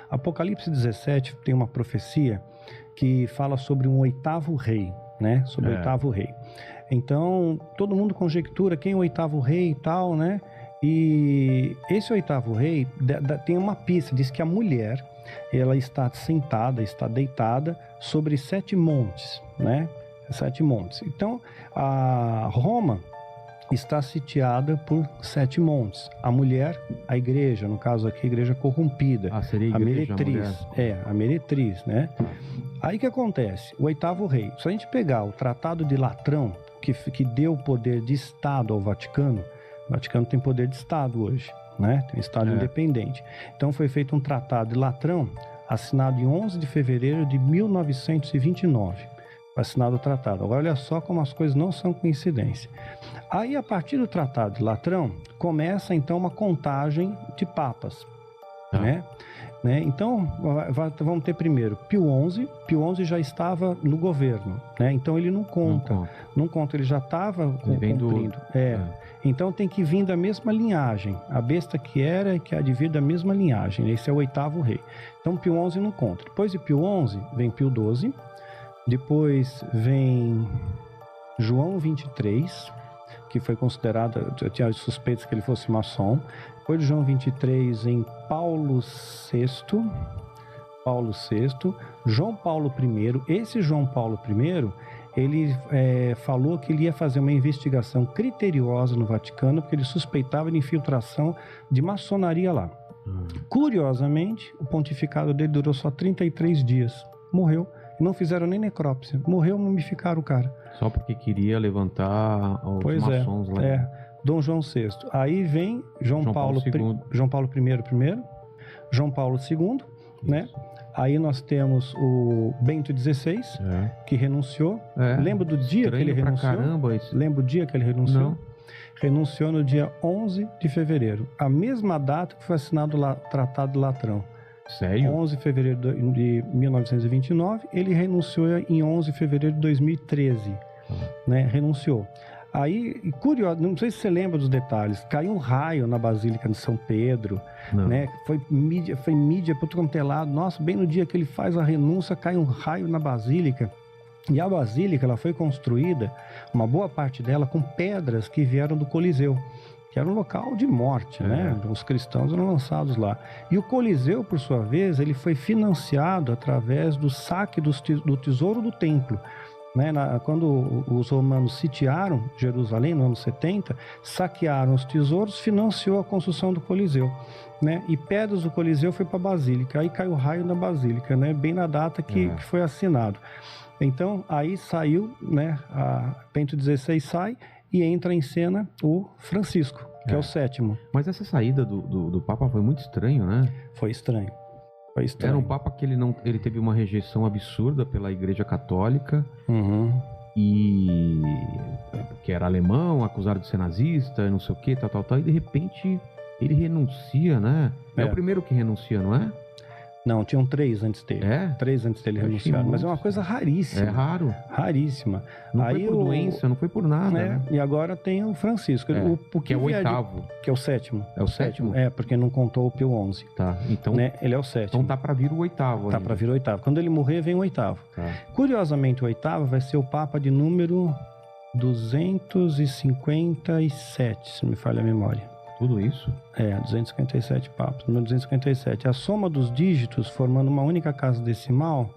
Apocalipse 17 tem uma profecia que fala sobre um oitavo rei, né? Sobre o oitavo rei. Então, todo mundo conjectura quem é o oitavo rei e tal, né? E esse oitavo rei tem uma pista, diz que a mulher, ela está sentada, está deitada sobre 7 montes, né? 7 montes. Então, a Roma está sitiada por 7 montes. A mulher, a igreja, no caso aqui, a igreja corrompida. Seria a igreja, meretriz. A meretriz, né? Aí que acontece? O oitavo rei. Se a gente pegar o Tratado de Latrão, que deu poder de Estado ao Vaticano, o Vaticano tem poder de Estado hoje, né? Tem um Estado independente. Então foi feito um Tratado de Latrão, assinado em 11 de fevereiro de 1929. Assinado o tratado. Agora, olha só como as coisas não são coincidência. Aí, a partir do Tratado de Latrão, começa, então, uma contagem de papas, né? Então, vamos ter primeiro Pio XI. Pio XI já estava no governo, né? Então, ele não conta. Não conta, ele já estava cumprindo. Então, tem que vir da mesma linhagem. A besta que há de vir da mesma linhagem. Esse é o oitavo rei. Então, Pio XI não conta. Depois de Pio XI, vem Pio XII. Depois vem João 23, que foi considerado, eu tinha suspeitos que ele fosse maçom. Depois de João 23 em Paulo VI, João Paulo I. Esse João Paulo I, ele falou que ele ia fazer uma investigação criteriosa no Vaticano, porque ele suspeitava de infiltração de maçonaria lá. Curiosamente, o pontificado dele durou só 33 dias. Morreu. Não fizeram nem necrópsia. Morreu, mumificaram o cara. Só porque queria levantar os maçons lá. Dom João VI. Aí vem João Paulo I primeiro, João Paulo II, né? Aí nós temos o Bento XVI, que renunciou. Lembra do dia que ele renunciou? Lembra o dia que ele renunciou? Não. Renunciou no dia 11 de fevereiro. A mesma data que foi assinado o Tratado de Latrão. Sério? 11 de fevereiro de 1929, ele renunciou em 11 de fevereiro de 2013, né? Renunciou. Aí, curioso, não sei se você lembra dos detalhes, caiu um raio na Basílica de São Pedro, né? Foi mídia por todo quanto é lado. Nossa, bem no dia que ele faz a renúncia, cai um raio na Basílica. E a Basílica, ela foi construída, uma boa parte dela, com pedras que vieram do Coliseu, que era um local de morte, né? Os cristãos eram lançados lá. E o Coliseu, por sua vez, ele foi financiado através do saque do tesouro do templo. Né? Quando os romanos sitiaram Jerusalém, no ano 70, saquearam os tesouros, financiou a construção do Coliseu. Né? E pedras do Coliseu foi para a Basílica. Aí caiu o raio na Basílica, né? Bem na data que foi assinado. Então, aí saiu, né? A Bento XVI sai, e entra em cena o Francisco, que é o 7º. Mas essa saída do Papa foi muito estranho, né? Foi estranho. Era um Papa que ele teve uma rejeição absurda pela Igreja Católica, e que era alemão, acusado de ser nazista, não sei o que, tal, e de repente ele renuncia, né? É o primeiro que renuncia, não é? Não, tinham 3 antes dele. 3 antes dele renunciar. Mas é uma coisa raríssima. É raro. Raríssima. Não foi por doença, não foi por nada. Né? E agora tem o Francisco. Que é o 8º. Que é o 7º. É o 7º? Porque não contou o Pio XI. Tá, então... Né? Ele é o 7º. Então tá pra vir o 8º. Tá pra vir o 8º. Quando ele morrer, vem o 8º. Tá. Curiosamente, o 8º vai ser o Papa de número 257, se não me falha a memória. Tudo isso? 257 papas, número 257. A soma dos dígitos, formando uma única casa decimal,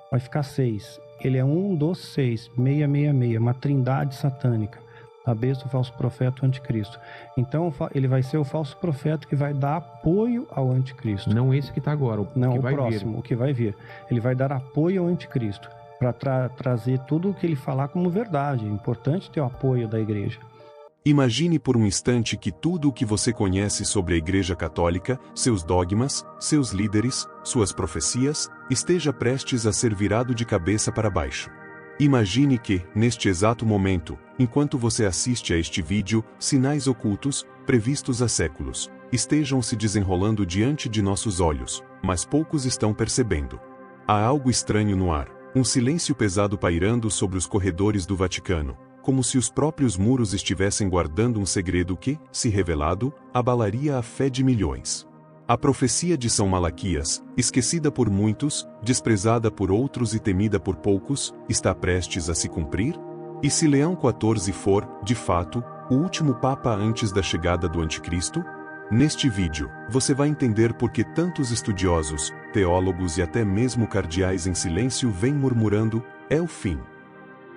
vai ficar 6. Ele é 1 dos 6, 666, uma trindade satânica. A besta, o falso profeta, o anticristo. Então, ele vai ser o falso profeta que vai dar apoio ao anticristo. Não esse que está agora, o próximo, o que vai vir. Ele vai dar apoio ao anticristo, para trazer tudo o que ele falar como verdade. É importante ter o apoio da igreja. Imagine por um instante que tudo o que você conhece sobre a Igreja Católica, seus dogmas, seus líderes, suas profecias, esteja prestes a ser virado de cabeça para baixo. Imagine que, neste exato momento, enquanto você assiste a este vídeo, sinais ocultos, previstos há séculos, estejam se desenrolando diante de nossos olhos, mas poucos estão percebendo. Há algo estranho no ar, um silêncio pesado pairando sobre os corredores do Vaticano, como se os próprios muros estivessem guardando um segredo que, se revelado, abalaria a fé de milhões. A profecia de São Malaquias, esquecida por muitos, desprezada por outros e temida por poucos, está prestes a se cumprir? E se Leão XIV for, de fato, o último Papa antes da chegada do Anticristo? Neste vídeo, você vai entender por que tantos estudiosos, teólogos e até mesmo cardeais em silêncio vêm murmurando, é o fim.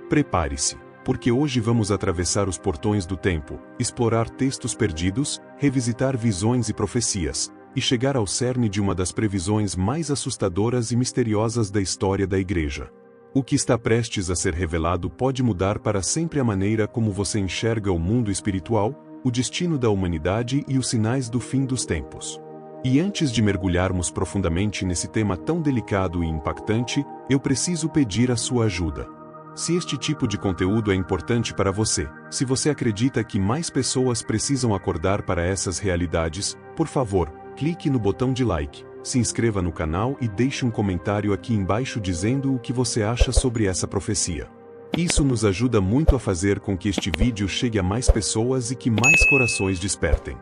Prepare-se, porque hoje vamos atravessar os portões do tempo, explorar textos perdidos, revisitar visões e profecias, e chegar ao cerne de uma das previsões mais assustadoras e misteriosas da história da Igreja. O que está prestes a ser revelado pode mudar para sempre a maneira como você enxerga o mundo espiritual, o destino da humanidade e os sinais do fim dos tempos. E antes de mergulharmos profundamente nesse tema tão delicado e impactante, eu preciso pedir a sua ajuda. Se este tipo de conteúdo é importante para você, se você acredita que mais pessoas precisam acordar para essas realidades, por favor, clique no botão de like, se inscreva no canal e deixe um comentário aqui embaixo dizendo o que você acha sobre essa profecia. Isso nos ajuda muito a fazer com que este vídeo chegue a mais pessoas e que mais corações despertem.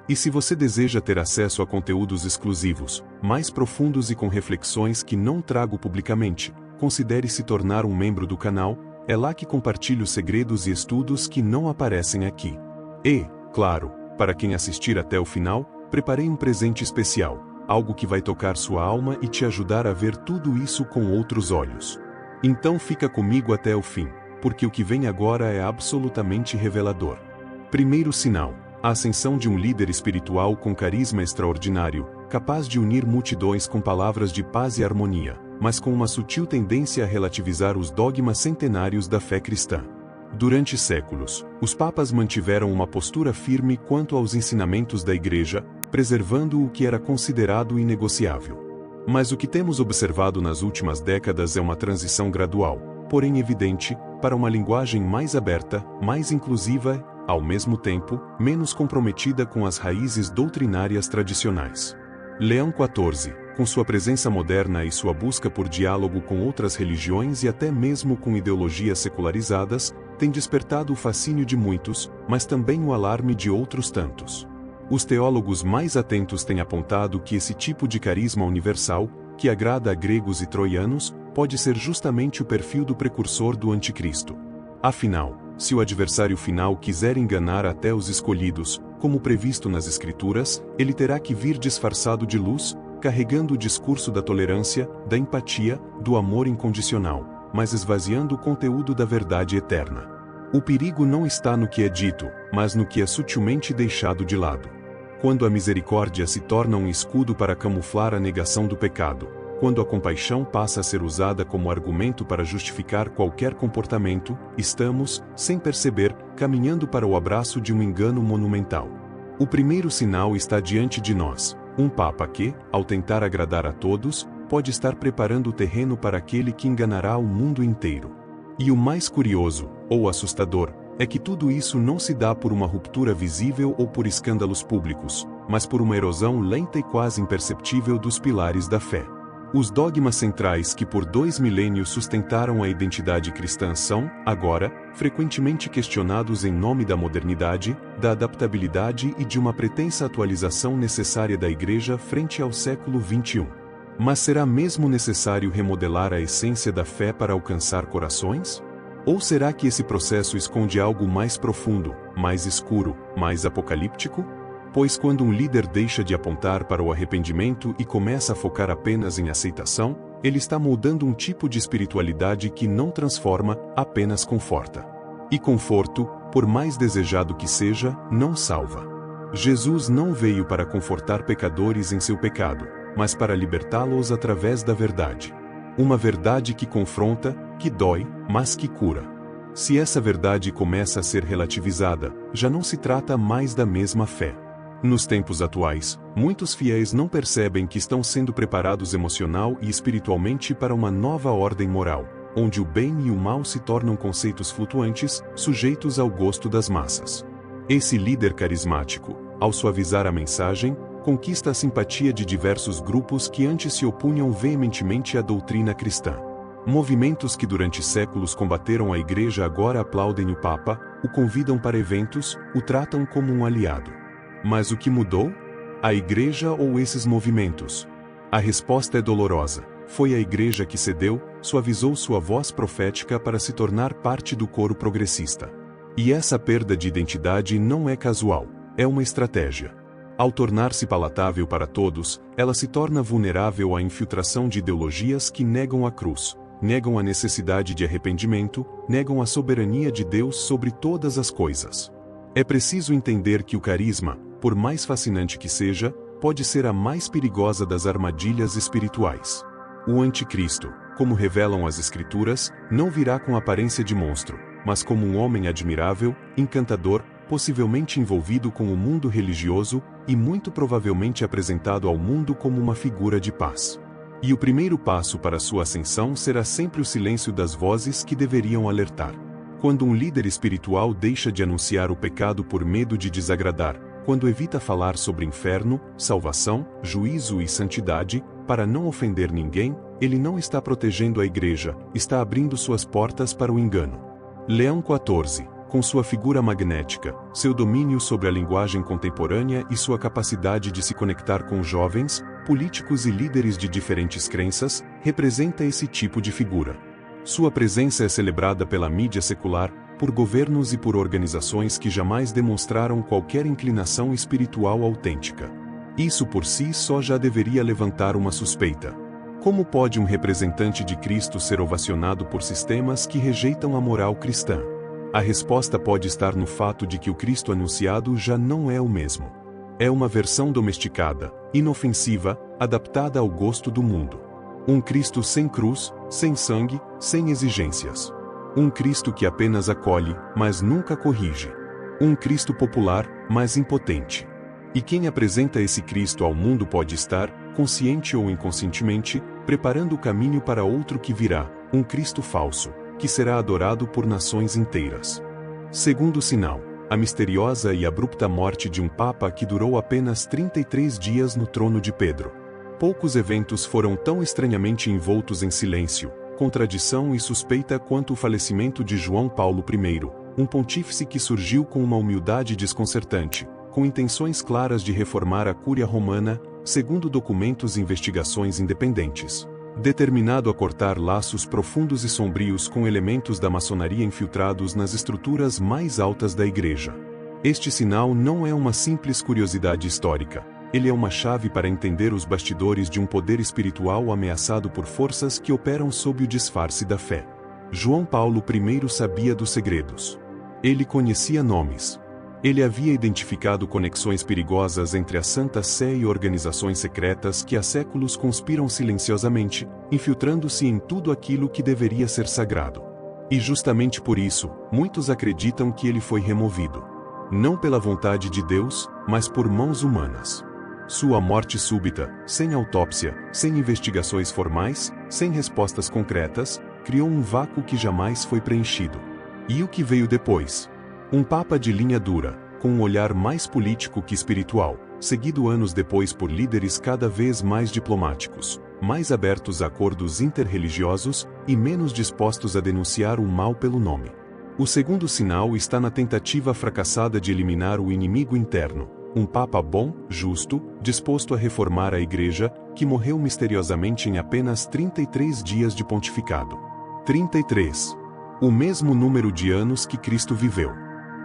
E se você deseja ter acesso a conteúdos exclusivos, mais profundos e com reflexões que não trago publicamente, considere se tornar um membro do canal, é lá que compartilho segredos e estudos que não aparecem aqui. E, claro, para quem assistir até o final, preparei um presente especial, algo que vai tocar sua alma e te ajudar a ver tudo isso com outros olhos. Então fica comigo até o fim, porque o que vem agora é absolutamente revelador. Primeiro sinal: a ascensão de um líder espiritual com carisma extraordinário, capaz de unir multidões com palavras de paz e harmonia, mas com uma sutil tendência a relativizar os dogmas centenários da fé cristã. Durante séculos, os papas mantiveram uma postura firme quanto aos ensinamentos da Igreja, preservando o que era considerado inegociável. Mas o que temos observado nas últimas décadas é uma transição gradual, porém evidente, para uma linguagem mais aberta, mais inclusiva, ao mesmo tempo, menos comprometida com as raízes doutrinárias tradicionais. Leão XIV, com sua presença moderna e sua busca por diálogo com outras religiões e até mesmo com ideologias secularizadas, tem despertado o fascínio de muitos, mas também o alarme de outros tantos. Os teólogos mais atentos têm apontado que esse tipo de carisma universal, que agrada a gregos e troianos, pode ser justamente o perfil do precursor do Anticristo. Afinal, se o adversário final quiser enganar até os escolhidos, como previsto nas Escrituras, ele terá que vir disfarçado de luz, carregando o discurso da tolerância, da empatia, do amor incondicional, mas esvaziando o conteúdo da verdade eterna. O perigo não está no que é dito, mas no que é sutilmente deixado de lado. Quando a misericórdia se torna um escudo para camuflar a negação do pecado, quando a compaixão passa a ser usada como argumento para justificar qualquer comportamento, estamos, sem perceber, caminhando para o abraço de um engano monumental. O primeiro sinal está diante de nós, um Papa que, ao tentar agradar a todos, pode estar preparando o terreno para aquele que enganará o mundo inteiro. E o mais curioso, ou assustador, é que tudo isso não se dá por uma ruptura visível ou por escândalos públicos, mas por uma erosão lenta e quase imperceptível dos pilares da fé. Os dogmas centrais que por 2 milênios sustentaram a identidade cristã são, agora, frequentemente questionados em nome da modernidade, da adaptabilidade e de uma pretensa atualização necessária da Igreja frente ao século XXI. Mas será mesmo necessário remodelar a essência da fé para alcançar corações? Ou será que esse processo esconde algo mais profundo, mais escuro, mais apocalíptico? Pois quando um líder deixa de apontar para o arrependimento e começa a focar apenas em aceitação, ele está moldando um tipo de espiritualidade que não transforma, apenas conforta. E conforto, por mais desejado que seja, não salva. Jesus não veio para confortar pecadores em seu pecado, mas para libertá-los através da verdade. Uma verdade que confronta, que dói, mas que cura. Se essa verdade começa a ser relativizada, já não se trata mais da mesma fé. Nos tempos atuais, muitos fiéis não percebem que estão sendo preparados emocional e espiritualmente para uma nova ordem moral, onde o bem e o mal se tornam conceitos flutuantes, sujeitos ao gosto das massas. Esse líder carismático, ao suavizar a mensagem, conquista a simpatia de diversos grupos que antes se opunham veementemente à doutrina cristã. Movimentos que durante séculos combateram a Igreja agora aplaudem o Papa, o convidam para eventos, o tratam como um aliado. Mas o que mudou? A Igreja ou esses movimentos? A resposta é dolorosa. Foi a Igreja que cedeu, suavizou sua voz profética para se tornar parte do coro progressista. E essa perda de identidade não é casual, é uma estratégia. Ao tornar-se palatável para todos, ela se torna vulnerável à infiltração de ideologias que negam a cruz, negam a necessidade de arrependimento, negam a soberania de Deus sobre todas as coisas. É preciso entender que o carisma, por mais fascinante que seja, pode ser a mais perigosa das armadilhas espirituais. O anticristo, como revelam as Escrituras, não virá com aparência de monstro, mas como um homem admirável, encantador, possivelmente envolvido com o mundo religioso e muito provavelmente apresentado ao mundo como uma figura de paz. E o primeiro passo para sua ascensão será sempre o silêncio das vozes que deveriam alertar. Quando um líder espiritual deixa de anunciar o pecado por medo de desagradar, quando evita falar sobre inferno, salvação, juízo e santidade, para não ofender ninguém, ele não está protegendo a Igreja, está abrindo suas portas para o engano. Leão 14, com sua figura magnética, seu domínio sobre a linguagem contemporânea e sua capacidade de se conectar com jovens, políticos e líderes de diferentes crenças, representa esse tipo de figura. Sua presença é celebrada pela mídia secular, por governos e por organizações que jamais demonstraram qualquer inclinação espiritual autêntica. Isso por si só já deveria levantar uma suspeita. Como pode um representante de Cristo ser ovacionado por sistemas que rejeitam a moral cristã? A resposta pode estar no fato de que o Cristo anunciado já não é o mesmo. É uma versão domesticada, inofensiva, adaptada ao gosto do mundo. Um Cristo sem cruz, sem sangue, sem exigências. Um Cristo que apenas acolhe, mas nunca corrige. Um Cristo popular, mas impotente. E quem apresenta esse Cristo ao mundo pode estar, consciente ou inconscientemente, preparando o caminho para outro que virá, um Cristo falso, que será adorado por nações inteiras. Segundo sinal, a misteriosa e abrupta morte de um Papa que durou apenas 33 dias no trono de Pedro. Poucos eventos foram tão estranhamente envoltos em silêncio, contradição e suspeita quanto o falecimento de João Paulo I, um pontífice que surgiu com uma humildade desconcertante, com intenções claras de reformar a Cúria Romana, segundo documentos e investigações independentes. Determinado a cortar laços profundos e sombrios com elementos da maçonaria infiltrados nas estruturas mais altas da Igreja. Este sinal não é uma simples curiosidade histórica. Ele é uma chave para entender os bastidores de um poder espiritual ameaçado por forças que operam sob o disfarce da fé. João Paulo I sabia dos segredos. Ele conhecia nomes. Ele havia identificado conexões perigosas entre a Santa Sé e organizações secretas que há séculos conspiram silenciosamente, infiltrando-se em tudo aquilo que deveria ser sagrado. E justamente por isso, muitos acreditam que ele foi removido. Não pela vontade de Deus, mas por mãos humanas. Sua morte súbita, sem autópsia, sem investigações formais, sem respostas concretas, criou um vácuo que jamais foi preenchido. E o que veio depois? Um Papa de linha dura, com um olhar mais político que espiritual, seguido anos depois por líderes cada vez mais diplomáticos, mais abertos a acordos interreligiosos e menos dispostos a denunciar o mal pelo nome. O segundo sinal está na tentativa fracassada de eliminar o inimigo interno. Um Papa bom, justo, disposto a reformar a Igreja, que morreu misteriosamente em apenas 33 dias de pontificado. 33. O mesmo número de anos que Cristo viveu.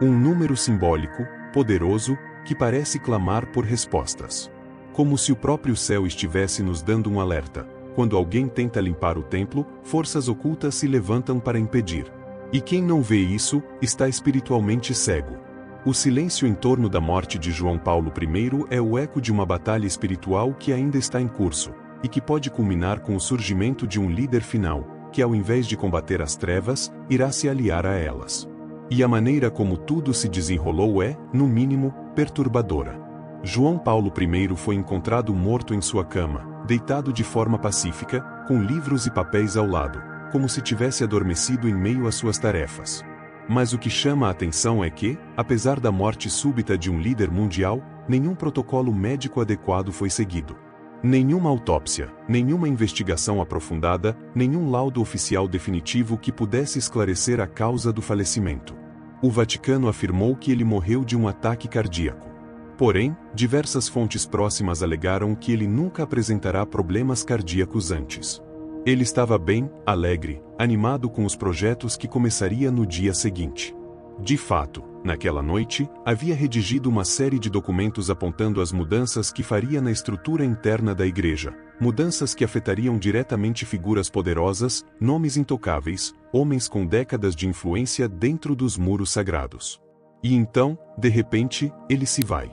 Um número simbólico, poderoso, que parece clamar por respostas. Como se o próprio céu estivesse nos dando um alerta. Quando alguém tenta limpar o templo, forças ocultas se levantam para impedir. E quem não vê isso, está espiritualmente cego. O silêncio em torno da morte de João Paulo I é o eco de uma batalha espiritual que ainda está em curso, e que pode culminar com o surgimento de um líder final, que ao invés de combater as trevas, irá se aliar a elas. E a maneira como tudo se desenrolou é, no mínimo, perturbadora. João Paulo I foi encontrado morto em sua cama, deitado de forma pacífica, com livros e papéis ao lado, como se tivesse adormecido em meio às suas tarefas. Mas o que chama a atenção é que, apesar da morte súbita de um líder mundial, nenhum protocolo médico adequado foi seguido. Nenhuma autópsia, nenhuma investigação aprofundada, nenhum laudo oficial definitivo que pudesse esclarecer a causa do falecimento. O Vaticano afirmou que ele morreu de um ataque cardíaco. Porém, diversas fontes próximas alegaram que ele nunca apresentará problemas cardíacos antes. Ele estava bem, alegre, animado com os projetos que começaria no dia seguinte. De fato, naquela noite, havia redigido uma série de documentos apontando as mudanças que faria na estrutura interna da igreja, mudanças que afetariam diretamente figuras poderosas, nomes intocáveis, homens com décadas de influência dentro dos muros sagrados. E então, de repente, ele se vai.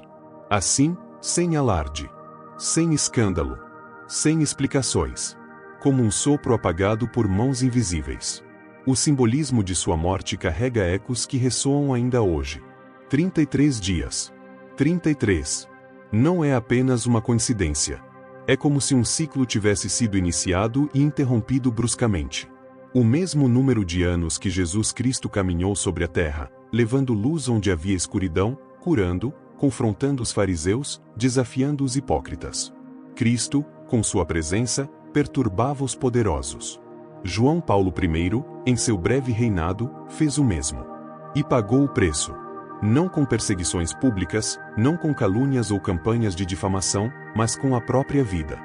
Assim, sem alarde, sem escândalo, sem explicações. Como um sopro apagado por mãos invisíveis. O simbolismo de sua morte carrega ecos que ressoam ainda hoje. 33 dias. 33. Não é apenas uma coincidência. É como se um ciclo tivesse sido iniciado e interrompido bruscamente. O mesmo número de anos que Jesus Cristo caminhou sobre a terra, levando luz onde havia escuridão, curando, confrontando os fariseus, desafiando os hipócritas. Cristo, com sua presença, perturbava os poderosos. João Paulo I, em seu breve reinado, fez o mesmo. E pagou o preço. Não com perseguições públicas, não com calúnias ou campanhas de difamação, mas com a própria vida.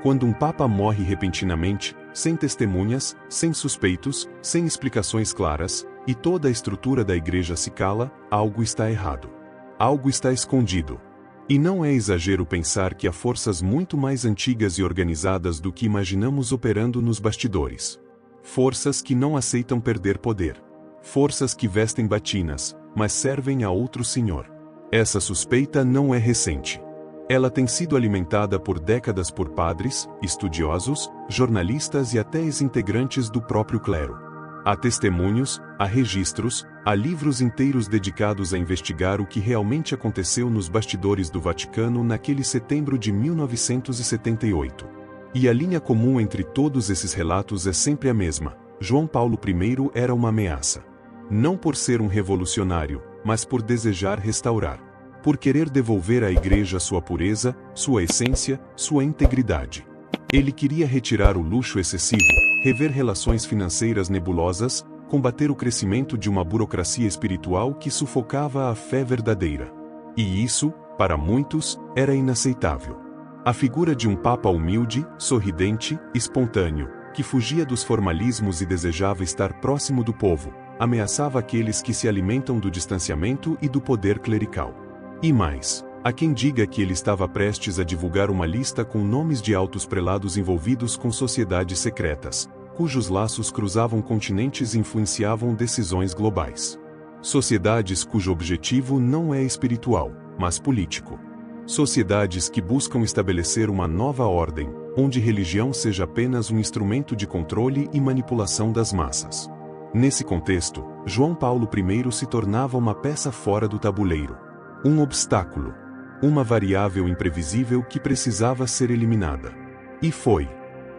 Quando um papa morre repentinamente, sem testemunhas, sem suspeitos, sem explicações claras, e toda a estrutura da igreja se cala, algo está errado. Algo está escondido. E não é exagero pensar que há forças muito mais antigas e organizadas do que imaginamos operando nos bastidores. Forças que não aceitam perder poder. Forças que vestem batinas, mas servem a outro senhor. Essa suspeita não é recente. Ela tem sido alimentada por décadas por padres, estudiosos, jornalistas e até ex-integrantes do próprio clero. Há testemunhos, há registros, há livros inteiros dedicados a investigar o que realmente aconteceu nos bastidores do Vaticano naquele setembro de 1978. E a linha comum entre todos esses relatos é sempre a mesma: João Paulo I era uma ameaça. Não por ser um revolucionário, mas por desejar restaurar. Por querer devolver à igreja sua pureza, sua essência, sua integridade. Ele queria retirar o luxo excessivo, rever relações financeiras nebulosas, combater o crescimento de uma burocracia espiritual que sufocava a fé verdadeira. E isso, para muitos, era inaceitável. A figura de um papa humilde, sorridente, espontâneo, que fugia dos formalismos e desejava estar próximo do povo, ameaçava aqueles que se alimentam do distanciamento e do poder clerical. E mais, há quem diga que ele estava prestes a divulgar uma lista com nomes de altos prelados envolvidos com sociedades secretas, cujos laços cruzavam continentes e influenciavam decisões globais. Sociedades cujo objetivo não é espiritual, mas político. Sociedades que buscam estabelecer uma nova ordem, onde religião seja apenas um instrumento de controle e manipulação das massas. Nesse contexto, João Paulo I se tornava uma peça fora do tabuleiro. Um obstáculo. Uma variável imprevisível que precisava ser eliminada. E foi.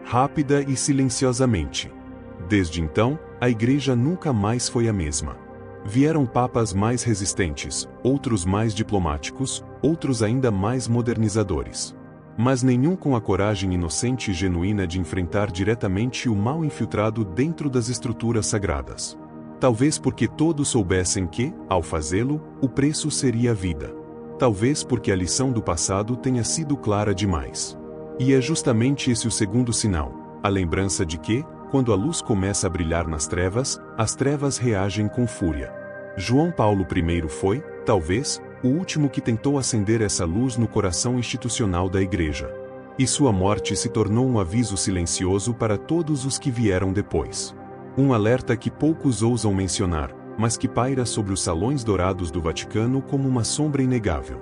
Rápida e silenciosamente. Desde então, a igreja nunca mais foi a mesma. Vieram papas mais resistentes, outros mais diplomáticos, outros ainda mais modernizadores. Mas nenhum com a coragem inocente e genuína de enfrentar diretamente o mal infiltrado dentro das estruturas sagradas. Talvez porque todos soubessem que, ao fazê-lo, o preço seria a vida. Talvez porque a lição do passado tenha sido clara demais. E é justamente esse o segundo sinal, a lembrança de que, quando a luz começa a brilhar nas trevas, as trevas reagem com fúria. João Paulo I foi, talvez, o último que tentou acender essa luz no coração institucional da Igreja. E sua morte se tornou um aviso silencioso para todos os que vieram depois. Um alerta que poucos ousam mencionar, mas que paira sobre os salões dourados do Vaticano como uma sombra inegável.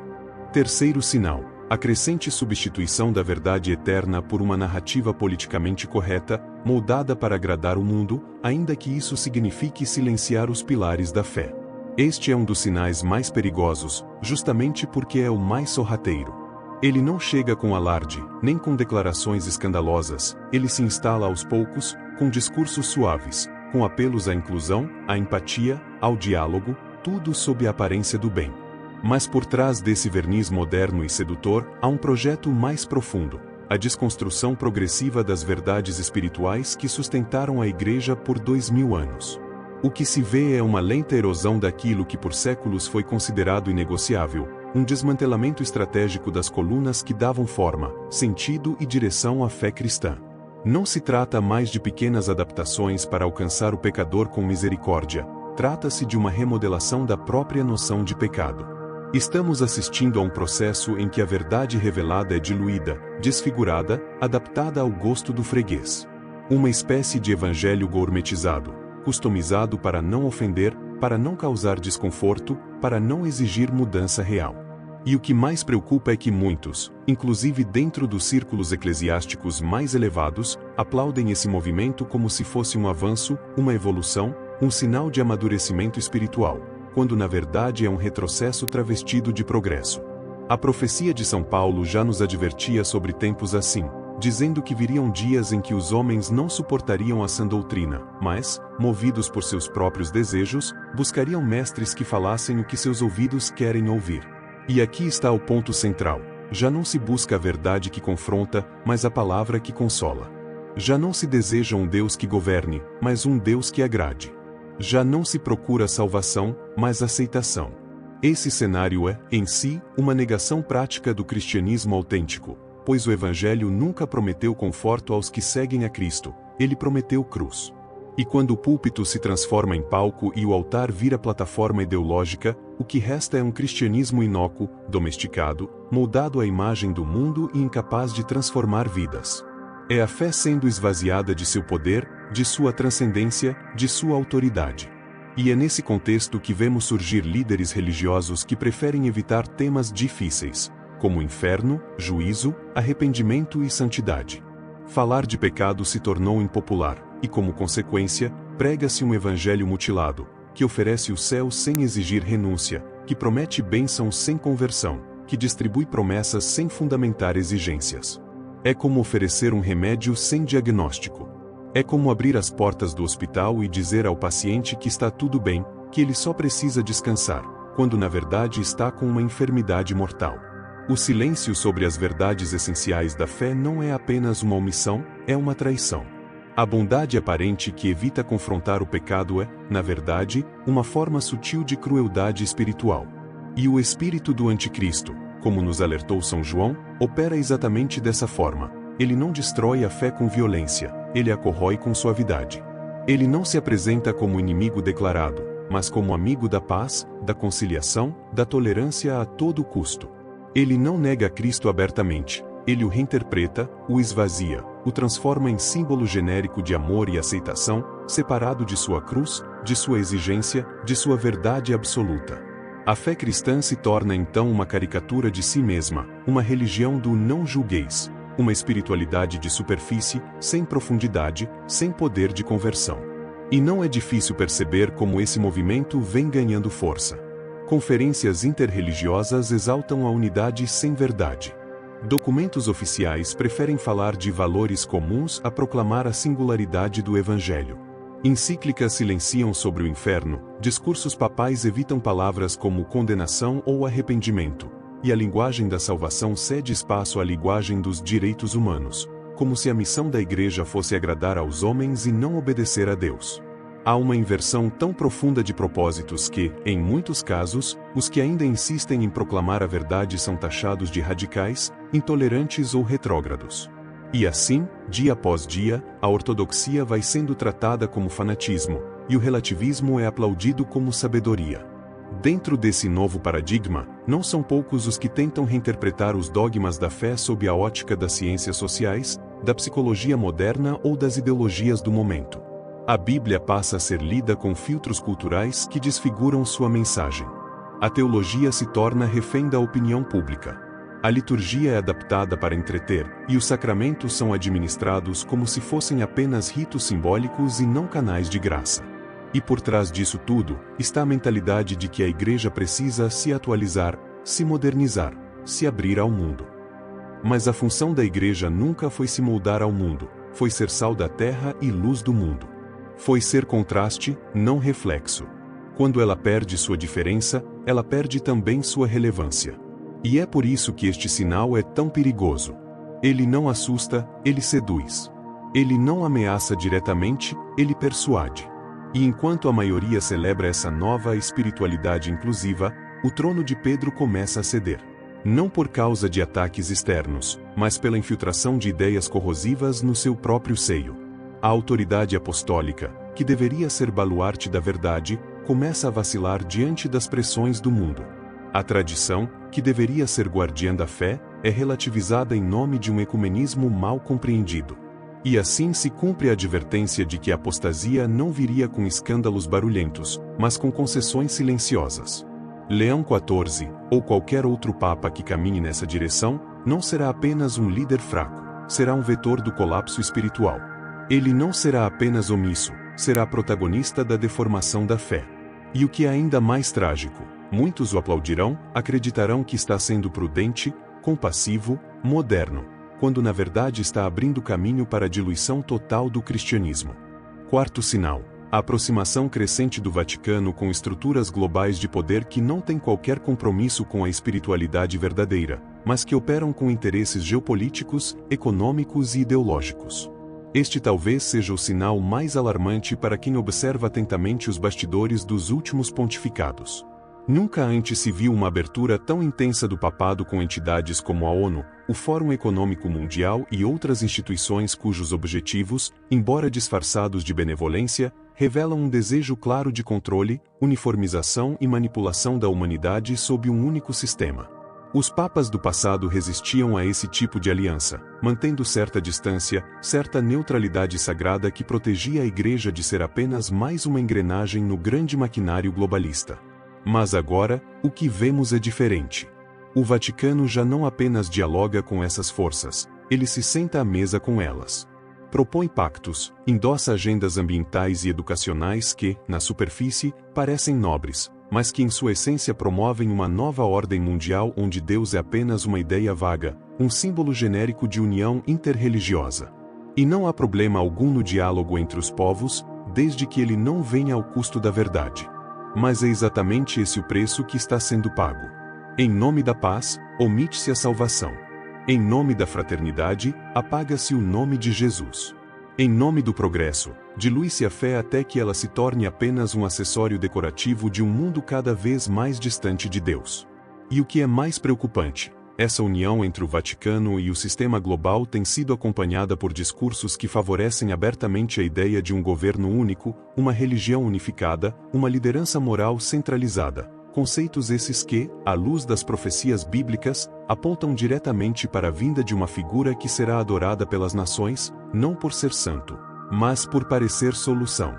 Terceiro sinal, a crescente substituição da verdade eterna por uma narrativa politicamente correta, moldada para agradar o mundo, ainda que isso signifique silenciar os pilares da fé. Este é um dos sinais mais perigosos, justamente porque é o mais sorrateiro. Ele não chega com alarde, nem com declarações escandalosas, ele se instala aos poucos, com discursos suaves, com apelos à inclusão, à empatia, ao diálogo, tudo sob a aparência do bem. Mas por trás desse verniz moderno e sedutor, há um projeto mais profundo, a desconstrução progressiva das verdades espirituais que sustentaram a Igreja por 2000 anos. O que se vê é uma lenta erosão daquilo que por séculos foi considerado inegociável, um desmantelamento estratégico das colunas que davam forma, sentido e direção à fé cristã. Não se trata mais de pequenas adaptações para alcançar o pecador com misericórdia, trata-se de uma remodelação da própria noção de pecado. Estamos assistindo a um processo em que a verdade revelada é diluída, desfigurada, adaptada ao gosto do freguês. Uma espécie de evangelho gourmetizado, customizado para não ofender, para não causar desconforto, para não exigir mudança real. E o que mais preocupa é que muitos, inclusive dentro dos círculos eclesiásticos mais elevados, aplaudem esse movimento como se fosse um avanço, uma evolução, um sinal de amadurecimento espiritual, quando na verdade é um retrocesso travestido de progresso. A profecia de São Paulo já nos advertia sobre tempos assim, dizendo que viriam dias em que os homens não suportariam a sã doutrina, mas, movidos por seus próprios desejos, buscariam mestres que falassem o que seus ouvidos querem ouvir. E aqui está o ponto central. Já não se busca a verdade que confronta, mas a palavra que consola. Já não se deseja um Deus que governe, mas um Deus que agrade. Já não se procura salvação, mas aceitação. Esse cenário é, em si, uma negação prática do cristianismo autêntico, pois o Evangelho nunca prometeu conforto aos que seguem a Cristo, ele prometeu cruz. E quando o púlpito se transforma em palco e o altar vira plataforma ideológica, o que resta é um cristianismo inócuo, domesticado, moldado à imagem do mundo e incapaz de transformar vidas. É a fé sendo esvaziada de seu poder, de sua transcendência, de sua autoridade. E é nesse contexto que vemos surgir líderes religiosos que preferem evitar temas difíceis, como inferno, juízo, arrependimento e santidade. Falar de pecado se tornou impopular, e como consequência, prega-se um evangelho mutilado, que oferece o céu sem exigir renúncia, que promete bênçãos sem conversão, que distribui promessas sem fundamentar exigências. É como oferecer um remédio sem diagnóstico. É como abrir as portas do hospital e dizer ao paciente que está tudo bem, que ele só precisa descansar, quando na verdade está com uma enfermidade mortal. O silêncio sobre as verdades essenciais da fé não é apenas uma omissão, é uma traição. A bondade aparente que evita confrontar o pecado é, na verdade, uma forma sutil de crueldade espiritual. E o espírito do anticristo, como nos alertou São João, opera exatamente dessa forma. Ele não destrói a fé com violência, ele a corrói com suavidade. Ele não se apresenta como inimigo declarado, mas como amigo da paz, da conciliação, da tolerância a todo custo. Ele não nega Cristo abertamente, ele o reinterpreta, o esvazia, o transforma em símbolo genérico de amor e aceitação, separado de sua cruz, de sua exigência, de sua verdade absoluta. A fé cristã se torna então uma caricatura de si mesma, uma religião do não julgueis, uma espiritualidade de superfície, sem profundidade, sem poder de conversão. E não é difícil perceber como esse movimento vem ganhando força. Conferências interreligiosas exaltam a unidade sem verdade. Documentos oficiais preferem falar de valores comuns a proclamar a singularidade do Evangelho. Encíclicas silenciam sobre o inferno, discursos papais evitam palavras como condenação ou arrependimento, e a linguagem da salvação cede espaço à linguagem dos direitos humanos, como se a missão da Igreja fosse agradar aos homens e não obedecer a Deus. Há uma inversão tão profunda de propósitos que, em muitos casos, os que ainda insistem em proclamar a verdade são taxados de radicais, intolerantes ou retrógrados. E assim, dia após dia, a ortodoxia vai sendo tratada como fanatismo, e o relativismo é aplaudido como sabedoria. Dentro desse novo paradigma, não são poucos os que tentam reinterpretar os dogmas da fé sob a ótica das ciências sociais, da psicologia moderna ou das ideologias do momento. A Bíblia passa a ser lida com filtros culturais que desfiguram sua mensagem. A teologia se torna refém da opinião pública. A liturgia é adaptada para entreter, e os sacramentos são administrados como se fossem apenas ritos simbólicos e não canais de graça. E por trás disso tudo, está a mentalidade de que a Igreja precisa se atualizar, se modernizar, se abrir ao mundo. Mas a função da Igreja nunca foi se moldar ao mundo, foi ser sal da terra e luz do mundo. Foi ser contraste, não reflexo. Quando ela perde sua diferença, ela perde também sua relevância. E é por isso que este sinal é tão perigoso. Ele não assusta, ele seduz. Ele não ameaça diretamente, ele persuade. E enquanto a maioria celebra essa nova espiritualidade inclusiva, o trono de Pedro começa a ceder. Não por causa de ataques externos, mas pela infiltração de ideias corrosivas no seu próprio seio. A autoridade apostólica, que deveria ser baluarte da verdade, começa a vacilar diante das pressões do mundo. A tradição, que deveria ser guardiã da fé, é relativizada em nome de um ecumenismo mal compreendido. E assim se cumpre a advertência de que a apostasia não viria com escândalos barulhentos, mas com concessões silenciosas. Leão XIV, ou qualquer outro papa que caminhe nessa direção, não será apenas um líder fraco, será um vetor do colapso espiritual. Ele não será apenas omisso, será protagonista da deformação da fé. E o que é ainda mais trágico, muitos o aplaudirão, acreditarão que está sendo prudente, compassivo, moderno, quando na verdade está abrindo caminho para a diluição total do cristianismo. Quarto sinal: a aproximação crescente do Vaticano com estruturas globais de poder que não têm qualquer compromisso com a espiritualidade verdadeira, mas que operam com interesses geopolíticos, econômicos e ideológicos. Este talvez seja o sinal mais alarmante para quem observa atentamente os bastidores dos últimos pontificados. Nunca antes se viu uma abertura tão intensa do papado com entidades como a ONU, o Fórum Econômico Mundial e outras instituições cujos objetivos, embora disfarçados de benevolência, revelam um desejo claro de controle, uniformização e manipulação da humanidade sob um único sistema. Os papas do passado resistiam a esse tipo de aliança, mantendo certa distância, certa neutralidade sagrada que protegia a Igreja de ser apenas mais uma engrenagem no grande maquinário globalista. Mas agora, o que vemos é diferente. O Vaticano já não apenas dialoga com essas forças, ele se senta à mesa com elas. Propõe pactos, endossa agendas ambientais e educacionais que, na superfície, parecem nobres, mas que em sua essência promovem uma nova ordem mundial onde Deus é apenas uma ideia vaga, um símbolo genérico de união interreligiosa. E não há problema algum no diálogo entre os povos, desde que ele não venha ao custo da verdade. Mas é exatamente esse o preço que está sendo pago. Em nome da paz, omite-se a salvação. Em nome da fraternidade, apaga-se o nome de Jesus. Em nome do progresso, dilui-se a fé até que ela se torne apenas um acessório decorativo de um mundo cada vez mais distante de Deus. E o que é mais preocupante, essa união entre o Vaticano e o sistema global tem sido acompanhada por discursos que favorecem abertamente a ideia de um governo único, uma religião unificada, uma liderança moral centralizada. Conceitos esses que, à luz das profecias bíblicas, apontam diretamente para a vinda de uma figura que será adorada pelas nações, não por ser santo, mas por parecer solução.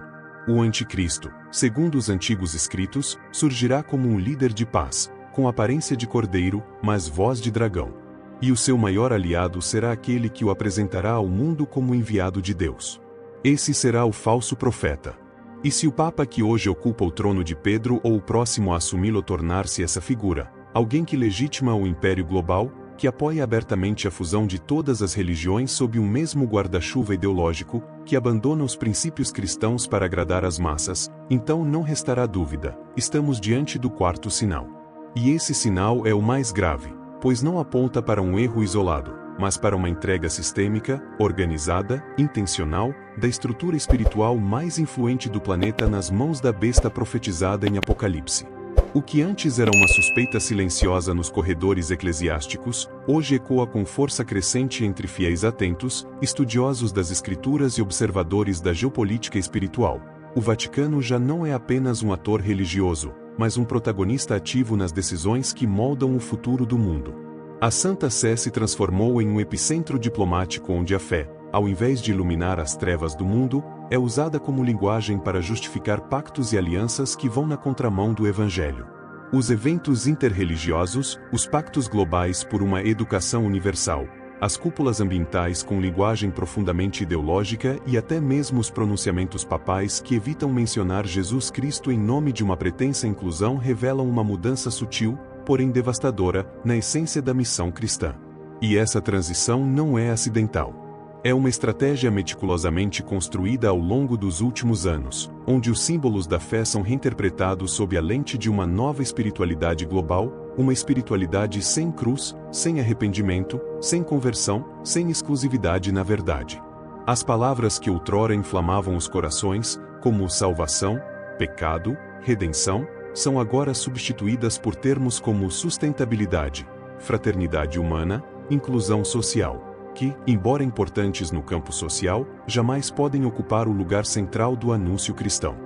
O Anticristo, segundo os antigos escritos, surgirá como um líder de paz, com aparência de cordeiro, mas voz de dragão. E o seu maior aliado será aquele que o apresentará ao mundo como enviado de Deus. Esse será o falso profeta. E se o Papa que hoje ocupa o trono de Pedro ou o próximo a assumi-lo tornar-se essa figura, alguém que legitima o império global, que apoia abertamente a fusão de todas as religiões sob um mesmo guarda-chuva ideológico, que abandona os princípios cristãos para agradar as massas, então não restará dúvida, estamos diante do quarto sinal. E esse sinal é o mais grave, pois não aponta para um erro isolado, mas para uma entrega sistêmica, organizada, intencional, da estrutura espiritual mais influente do planeta nas mãos da besta profetizada em Apocalipse. O que antes era uma suspeita silenciosa nos corredores eclesiásticos, hoje ecoa com força crescente entre fiéis atentos, estudiosos das escrituras e observadores da geopolítica espiritual. O Vaticano já não é apenas um ator religioso, mas um protagonista ativo nas decisões que moldam o futuro do mundo. A Santa Sé se transformou em um epicentro diplomático onde a fé, ao invés de iluminar as trevas do mundo, é usada como linguagem para justificar pactos e alianças que vão na contramão do Evangelho. Os eventos interreligiosos, os pactos globais por uma educação universal, as cúpulas ambientais com linguagem profundamente ideológica e até mesmo os pronunciamentos papais que evitam mencionar Jesus Cristo em nome de uma pretensa inclusão revelam uma mudança sutil, porém devastadora, na essência da missão cristã. E essa transição não é acidental. É uma estratégia meticulosamente construída ao longo dos últimos anos, onde os símbolos da fé são reinterpretados sob a lente de uma nova espiritualidade global, uma espiritualidade sem cruz, sem arrependimento, sem conversão, sem exclusividade na verdade. As palavras que outrora inflamavam os corações, como salvação, pecado, redenção, são agora substituídas por termos como sustentabilidade, fraternidade humana, inclusão social, que, embora importantes no campo social, jamais podem ocupar o lugar central do anúncio cristão.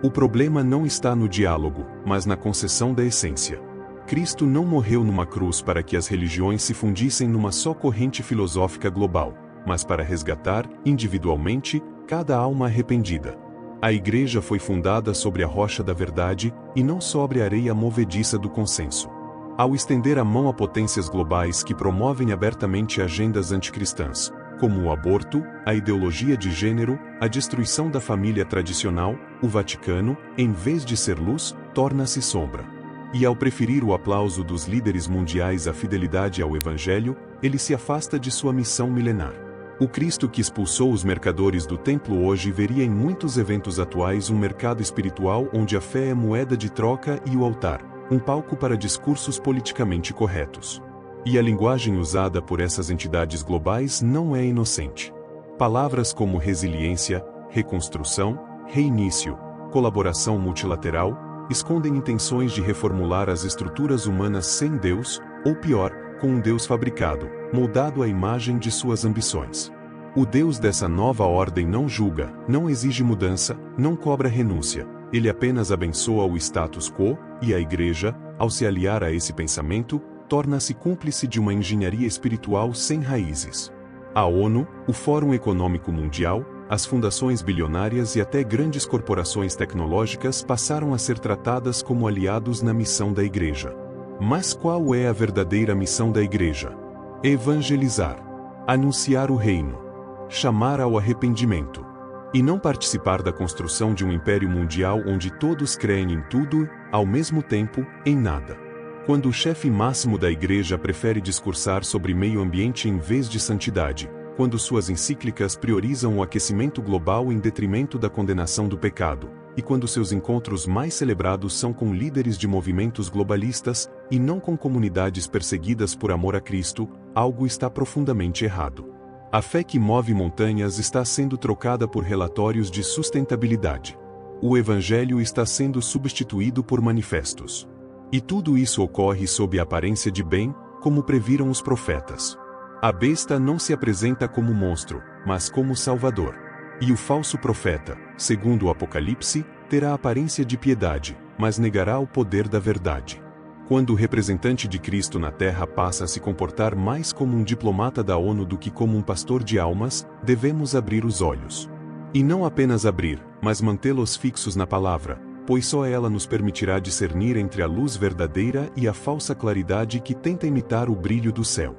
O problema não está no diálogo, mas na concessão da essência. Cristo não morreu numa cruz para que as religiões se fundissem numa só corrente filosófica global, mas para resgatar, individualmente, cada alma arrependida. A Igreja foi fundada sobre a rocha da verdade, e não sobre a areia movediça do consenso. Ao estender a mão a potências globais que promovem abertamente agendas anticristãs, como o aborto, a ideologia de gênero, a destruição da família tradicional, o Vaticano, em vez de ser luz, torna-se sombra. E ao preferir o aplauso dos líderes mundiais à fidelidade ao Evangelho, ele se afasta de sua missão milenar. O Cristo que expulsou os mercadores do templo hoje veria em muitos eventos atuais um mercado espiritual onde a fé é moeda de troca e o altar, um palco para discursos politicamente corretos. E a linguagem usada por essas entidades globais não é inocente. Palavras como resiliência, reconstrução, reinício, colaboração multilateral, escondem intenções de reformular as estruturas humanas sem Deus, ou pior, com um Deus fabricado, moldado à imagem de suas ambições. O Deus dessa nova ordem não julga, não exige mudança, não cobra renúncia. Ele apenas abençoa o status quo, e a Igreja, ao se aliar a esse pensamento, torna-se cúmplice de uma engenharia espiritual sem raízes. A ONU, o Fórum Econômico Mundial, as fundações bilionárias e até grandes corporações tecnológicas passaram a ser tratadas como aliados na missão da Igreja. Mas qual é a verdadeira missão da Igreja? Evangelizar, anunciar o reino, chamar ao arrependimento, e não participar da construção de um império mundial onde todos creem em tudo, ao mesmo tempo, em nada. Quando o chefe máximo da Igreja prefere discursar sobre meio ambiente em vez de santidade, quando suas encíclicas priorizam o aquecimento global em detrimento da condenação do pecado, e quando seus encontros mais celebrados são com líderes de movimentos globalistas, e não com comunidades perseguidas por amor a Cristo, algo está profundamente errado. A fé que move montanhas está sendo trocada por relatórios de sustentabilidade. O Evangelho está sendo substituído por manifestos. E tudo isso ocorre sob a aparência de bem, como previram os profetas. A besta não se apresenta como monstro, mas como Salvador. E o falso profeta, segundo o Apocalipse, terá a aparência de piedade, mas negará o poder da verdade. Quando o representante de Cristo na Terra passa a se comportar mais como um diplomata da ONU do que como um pastor de almas, devemos abrir os olhos. E não apenas abrir, mas mantê-los fixos na palavra, pois só ela nos permitirá discernir entre a luz verdadeira e a falsa claridade que tenta imitar o brilho do céu.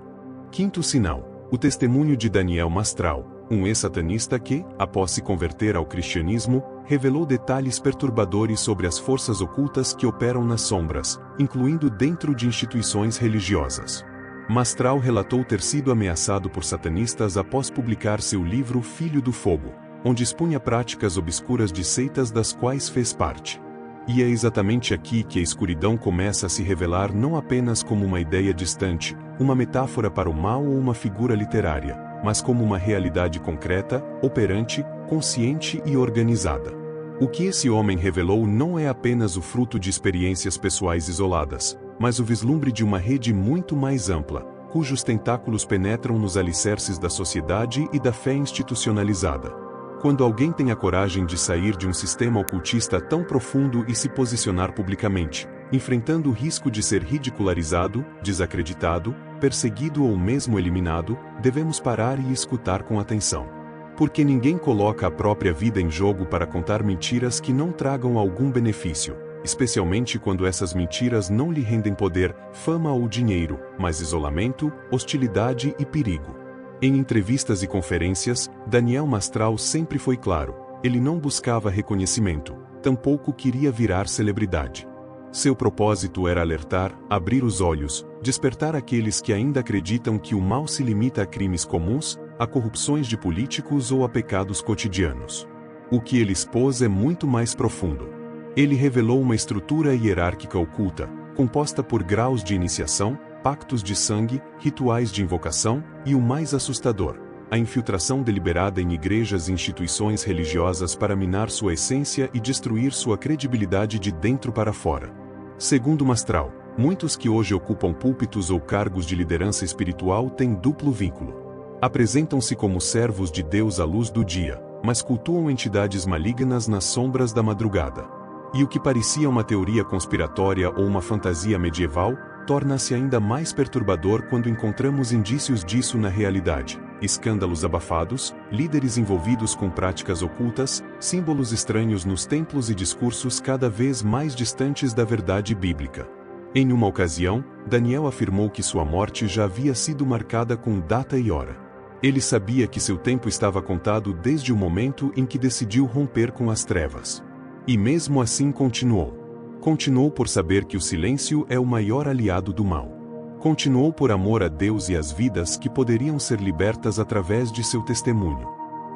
Quinto sinal, o testemunho de Daniel Mastral, um ex-satanista que, após se converter ao cristianismo, revelou detalhes perturbadores sobre as forças ocultas que operam nas sombras, incluindo dentro de instituições religiosas. Mastral relatou ter sido ameaçado por satanistas após publicar seu livro Filho do Fogo, onde expunha práticas obscuras de seitas das quais fez parte. E é exatamente aqui que a escuridão começa a se revelar não apenas como uma ideia distante, uma metáfora para o mal ou uma figura literária, mas como uma realidade concreta, operante, consciente e organizada. O que esse homem revelou não é apenas o fruto de experiências pessoais isoladas, mas o vislumbre de uma rede muito mais ampla, cujos tentáculos penetram nos alicerces da sociedade e da fé institucionalizada. Quando alguém tem a coragem de sair de um sistema ocultista tão profundo e se posicionar publicamente, enfrentando o risco de ser ridicularizado, desacreditado, perseguido ou mesmo eliminado, devemos parar e escutar com atenção. Porque ninguém coloca a própria vida em jogo para contar mentiras que não tragam algum benefício, especialmente quando essas mentiras não lhe rendem poder, fama ou dinheiro, mas isolamento, hostilidade e perigo. Em entrevistas e conferências, Daniel Mastral sempre foi claro, ele não buscava reconhecimento, tampouco queria virar celebridade. Seu propósito era alertar, abrir os olhos, despertar aqueles que ainda acreditam que o mal se limita a crimes comuns, a corrupções de políticos ou a pecados cotidianos. O que ele expôs é muito mais profundo. Ele revelou uma estrutura hierárquica oculta, composta por graus de iniciação, pactos de sangue, rituais de invocação, e o mais assustador, a infiltração deliberada em igrejas e instituições religiosas para minar sua essência e destruir sua credibilidade de dentro para fora. Segundo Mastral, muitos que hoje ocupam púlpitos ou cargos de liderança espiritual têm duplo vínculo. Apresentam-se como servos de Deus à luz do dia, mas cultuam entidades malignas nas sombras da madrugada. E o que parecia uma teoria conspiratória ou uma fantasia medieval, torna-se ainda mais perturbador quando encontramos indícios disso na realidade. Escândalos abafados, líderes envolvidos com práticas ocultas, símbolos estranhos nos templos e discursos cada vez mais distantes da verdade bíblica. Em uma ocasião, Daniel afirmou que sua morte já havia sido marcada com data e hora. Ele sabia que seu tempo estava contado desde o momento em que decidiu romper com as trevas. E mesmo assim continuou. Continuou por saber que o silêncio é o maior aliado do mal. Continuou por amor a Deus e às vidas que poderiam ser libertas através de seu testemunho.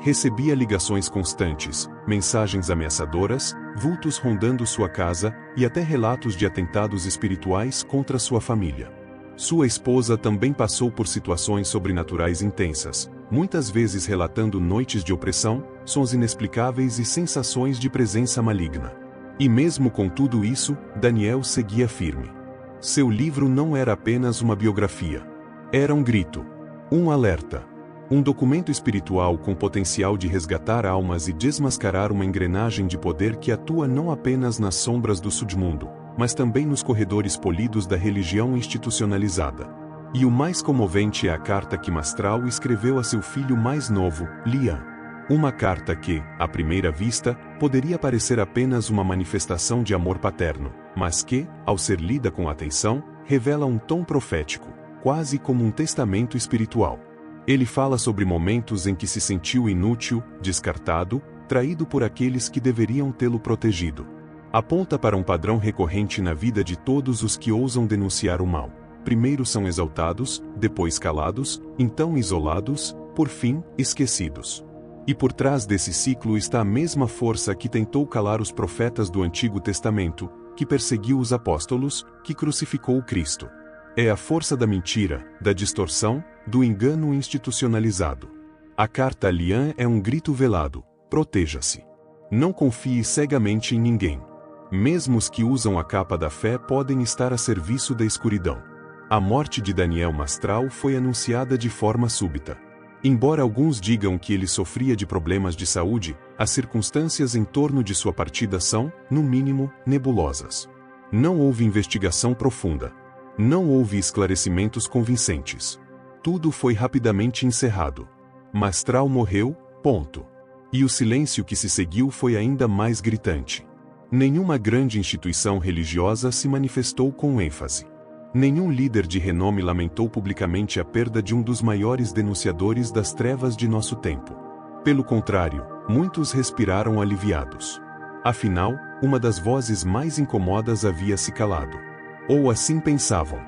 Recebia ligações constantes, mensagens ameaçadoras, vultos rondando sua casa e até relatos de atentados espirituais contra sua família. Sua esposa também passou por situações sobrenaturais intensas, muitas vezes relatando noites de opressão, sons inexplicáveis e sensações de presença maligna. E mesmo com tudo isso, Daniel seguia firme. Seu livro não era apenas uma biografia. Era um grito, um alerta, um documento espiritual com potencial de resgatar almas e desmascarar uma engrenagem de poder que atua não apenas nas sombras do submundo, mas também nos corredores polidos da religião institucionalizada. E o mais comovente é a carta que Mastral escreveu a seu filho mais novo, Liam. Uma carta que, à primeira vista, poderia parecer apenas uma manifestação de amor paterno, mas que, ao ser lida com atenção, revela um tom profético, quase como um testamento espiritual. Ele fala sobre momentos em que se sentiu inútil, descartado, traído por aqueles que deveriam tê-lo protegido. Aponta para um padrão recorrente na vida de todos os que ousam denunciar o mal. Primeiro são exaltados, depois calados, então isolados, por fim, esquecidos. E por trás desse ciclo está a mesma força que tentou calar os profetas do Antigo Testamento, que perseguiu os apóstolos, que crucificou o Cristo. É a força da mentira, da distorção, do engano institucionalizado. A carta a Liam é um grito velado: proteja-se. Não confie cegamente em ninguém. Mesmo os que usam a capa da fé podem estar a serviço da escuridão. A morte de Daniel Mastral foi anunciada de forma súbita. Embora alguns digam que ele sofria de problemas de saúde, as circunstâncias em torno de sua partida são, no mínimo, nebulosas. Não houve investigação profunda. Não houve esclarecimentos convincentes. Tudo foi rapidamente encerrado. Mastral morreu, ponto. E o silêncio que se seguiu foi ainda mais gritante. Nenhuma grande instituição religiosa se manifestou com ênfase. Nenhum líder de renome lamentou publicamente a perda de um dos maiores denunciadores das trevas de nosso tempo. Pelo contrário, muitos respiraram aliviados. Afinal, uma das vozes mais incomodas havia se calado. Ou assim pensavam.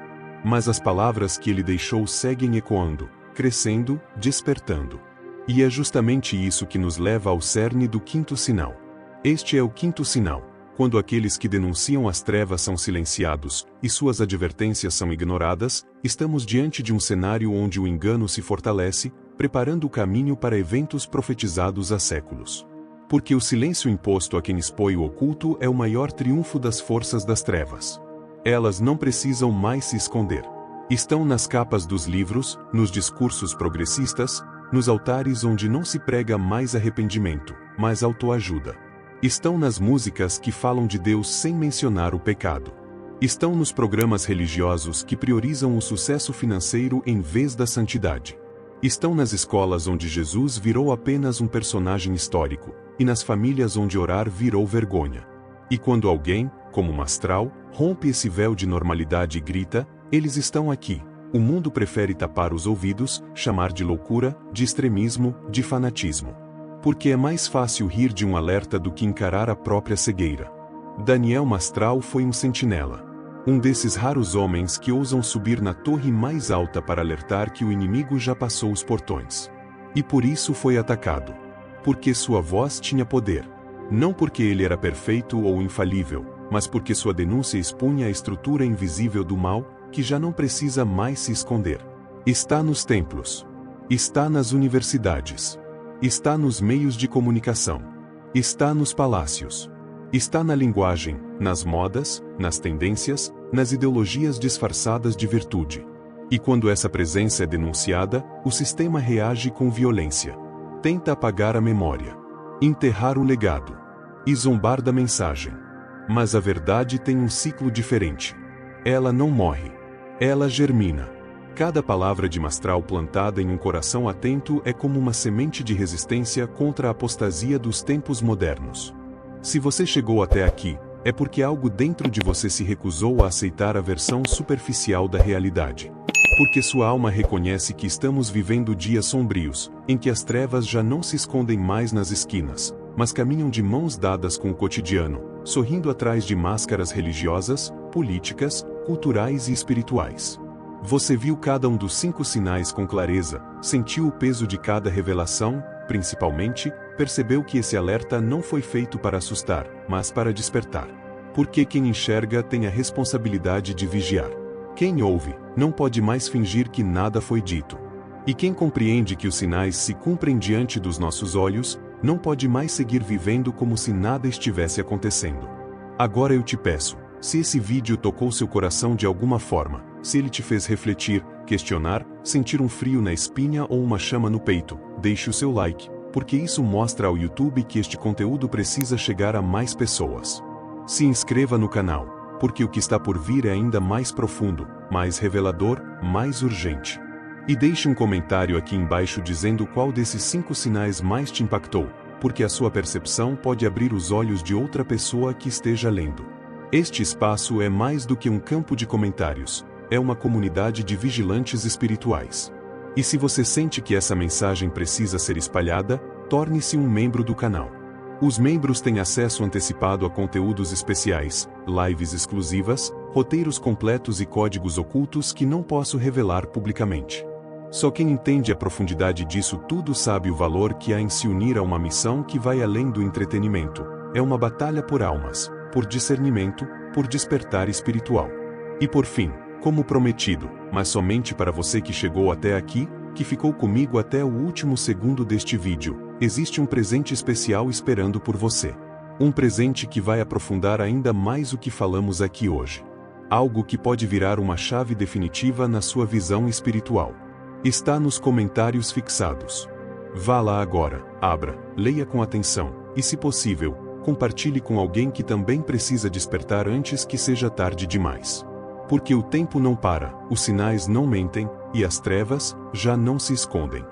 Mas as palavras que ele deixou seguem ecoando, crescendo, despertando. E é justamente isso que nos leva ao cerne do quinto sinal. Este é o quinto sinal. Quando aqueles que denunciam as trevas são silenciados, e suas advertências são ignoradas, estamos diante de um cenário onde o engano se fortalece, preparando o caminho para eventos profetizados há séculos. Porque o silêncio imposto a quem expõe o oculto é o maior triunfo das forças das trevas. Elas não precisam mais se esconder. Estão nas capas dos livros, nos discursos progressistas, nos altares onde não se prega mais arrependimento, mas autoajuda. Estão nas músicas que falam de Deus sem mencionar o pecado. Estão nos programas religiosos que priorizam o sucesso financeiro em vez da santidade. Estão nas escolas onde Jesus virou apenas um personagem histórico, e nas famílias onde orar virou vergonha. E quando alguém, como Mastral, rompe esse véu de normalidade e grita, eles estão aqui. O mundo prefere tapar os ouvidos, chamar de loucura, de extremismo, de fanatismo. Porque é mais fácil rir de um alerta do que encarar a própria cegueira. Daniel Mastral foi um sentinela. Um desses raros homens que ousam subir na torre mais alta para alertar que o inimigo já passou os portões. E por isso foi atacado. Porque sua voz tinha poder. Não porque ele era perfeito ou infalível, mas porque sua denúncia expunha a estrutura invisível do mal, que já não precisa mais se esconder. Está nos templos. Está nas universidades. Está nos meios de comunicação. Está nos palácios. Está na linguagem, nas modas, nas tendências, nas ideologias disfarçadas de virtude. E quando essa presença é denunciada, o sistema reage com violência. Tenta apagar a memória, enterrar o legado e zombar da mensagem. Mas a verdade tem um ciclo diferente. Ela não morre. Ela germina. Cada palavra de Mastral plantada em um coração atento é como uma semente de resistência contra a apostasia dos tempos modernos. Se você chegou até aqui, é porque algo dentro de você se recusou a aceitar a versão superficial da realidade. Porque sua alma reconhece que estamos vivendo dias sombrios, em que as trevas já não se escondem mais nas esquinas, mas caminham de mãos dadas com o cotidiano, sorrindo atrás de máscaras religiosas, políticas, culturais e espirituais. Você viu cada um dos 5 sinais com clareza, sentiu o peso de cada revelação, principalmente, percebeu que esse alerta não foi feito para assustar, mas para despertar. Porque quem enxerga tem a responsabilidade de vigiar. Quem ouve, não pode mais fingir que nada foi dito. E quem compreende que os sinais se cumprem diante dos nossos olhos, não pode mais seguir vivendo como se nada estivesse acontecendo. Agora eu te peço, se esse vídeo tocou seu coração de alguma forma, se ele te fez refletir, questionar, sentir um frio na espinha ou uma chama no peito, deixe o seu like, porque isso mostra ao YouTube que este conteúdo precisa chegar a mais pessoas. Se inscreva no canal, porque o que está por vir é ainda mais profundo, mais revelador, mais urgente. E deixe um comentário aqui embaixo dizendo qual desses 5 sinais mais te impactou, porque a sua percepção pode abrir os olhos de outra pessoa que esteja lendo. Este espaço é mais do que um campo de comentários, é uma comunidade de vigilantes espirituais. E se você sente que essa mensagem precisa ser espalhada, torne-se um membro do canal. Os membros têm acesso antecipado a conteúdos especiais, lives exclusivas, roteiros completos e códigos ocultos que não posso revelar publicamente. Só quem entende a profundidade disso tudo sabe o valor que há em se unir a uma missão que vai além do entretenimento. É uma batalha por almas, por discernimento, por despertar espiritual. E por fim, como prometido, mas somente para você que chegou até aqui, que ficou comigo até o último segundo deste vídeo, existe um presente especial esperando por você. Um presente que vai aprofundar ainda mais o que falamos aqui hoje. Algo que pode virar uma chave definitiva na sua visão espiritual. Está nos comentários fixados. Vá lá agora, abra, leia com atenção, e se possível, compartilhe com alguém que também precisa despertar antes que seja tarde demais. Porque o tempo não para, os sinais não mentem, e as trevas já não se escondem.